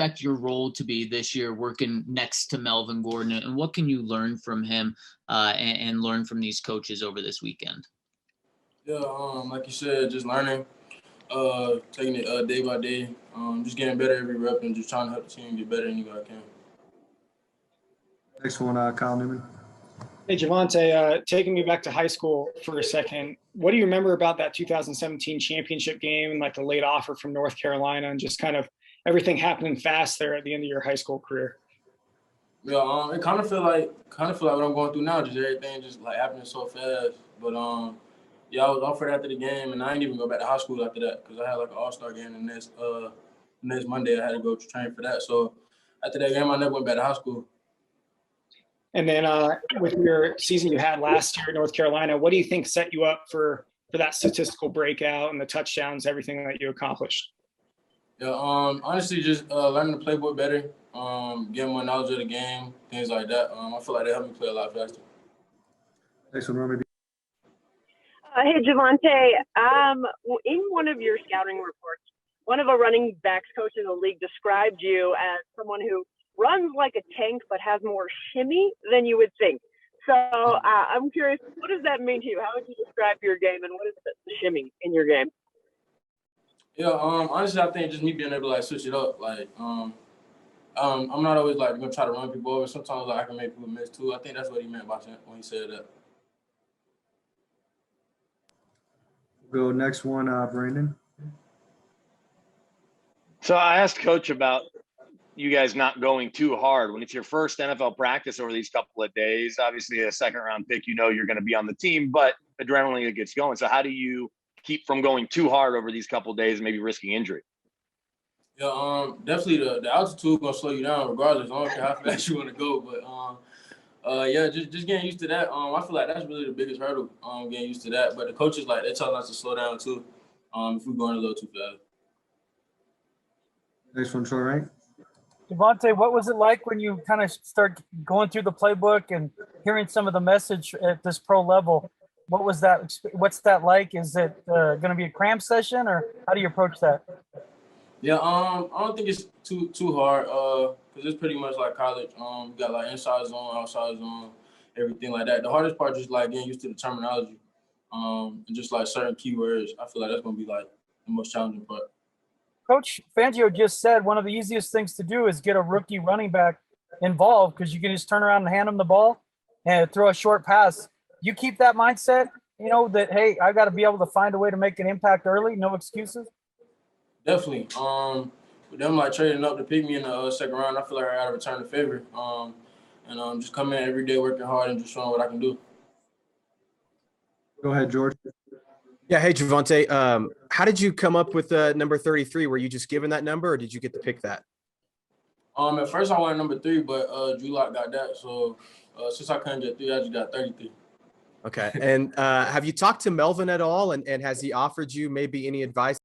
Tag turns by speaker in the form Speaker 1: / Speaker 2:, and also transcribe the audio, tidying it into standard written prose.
Speaker 1: expect your role to be this year working next to Melvin Gordon, and what can you learn from him and learn from these coaches over this weekend?
Speaker 2: Yeah, like you said, just learning, taking it day by day, just getting better every rep and just trying to help the team get better any way I can.
Speaker 3: Next one, Kyle Newman.
Speaker 4: Hey, Javonte, taking me back to high school for a second, what do you remember about that 2017 championship game and like the late offer from North Carolina and just kind of everything happening fast there at the end of your high school career?
Speaker 2: Yeah, it kind of feel like what I'm going through now, just everything just like happening so fast. But yeah, I was offered after the game, and I didn't even go back to high school after that because I had like an all-star game the next Monday. I had to go train for that. So after that game, I never went back to high school.
Speaker 4: And then with your season you had last year at North Carolina, what do you think set you up for that statistical breakout and the touchdowns, everything that you accomplished?
Speaker 2: Yeah, honestly, just learning the playbook better, getting more knowledge of the game, things like that. I feel like they helped me play a lot faster.
Speaker 3: Next one, Romy.
Speaker 5: Hey, Javonte, in one of your scouting reports, one of the running backs coach in the league described you as someone who runs like a tank but has more shimmy than you would think. So I'm curious, what does that mean to you? How would you describe your game, and what is the shimmy in your game?
Speaker 2: Yeah, honestly, I think just me being able to like switch it up. Like, I'm not always like gonna try to run people over. Sometimes like I can make people miss too. I think that's what he meant by when he said that.
Speaker 3: Go next one, Brandon.
Speaker 6: So I asked Coach about you guys not going too hard when it's your first NFL practice over these couple of days. Obviously, a second-round pick, you know you're going to be on the team, but adrenaline gets going. So how do you keep from going too hard over these couple of days and maybe risking injury?
Speaker 2: Yeah, definitely the altitude gonna slow you down regardless. I don't care how fast you want to go, but yeah, just getting used to that. I feel like that's really the biggest hurdle. Getting used to that. But the coaches like they tell us to slow down too. If we're going a little too fast.
Speaker 3: Next one, Troy Rank.
Speaker 7: Javonte, what was it like when you kind of start going through the playbook and hearing some of the message at this pro level? What was that? What's that like? Is it going to be a cram session, or how do you approach that?
Speaker 2: Yeah, I don't think it's too hard because it's pretty much like college. We got like inside zone, outside zone, everything like that. The hardest part is just like getting used to the terminology and just like certain keywords. I feel like that's gonna be like the most challenging part.
Speaker 7: Coach Fangio just said one of the easiest things to do is get a rookie running back involved because you can just turn around and hand him the ball and throw a short pass. You keep that mindset, you know, that, hey, I got to be able to find a way to make an impact early, no excuses.
Speaker 2: Definitely. With them like trading up to pick me in the second round, I feel like I got to return the favor. And just come in every day working hard and just showing what I can do.
Speaker 3: Go ahead, George.
Speaker 8: Yeah, hey, Javonte. How did you come up with number 33? Were you just given that number, or did you get to pick that?
Speaker 2: At first I wanted number 3, but Drew Lock got that. So since I couldn't get 3, I just got 33.
Speaker 8: Okay. And have you talked to Melvin at all? And has he offered you maybe any advice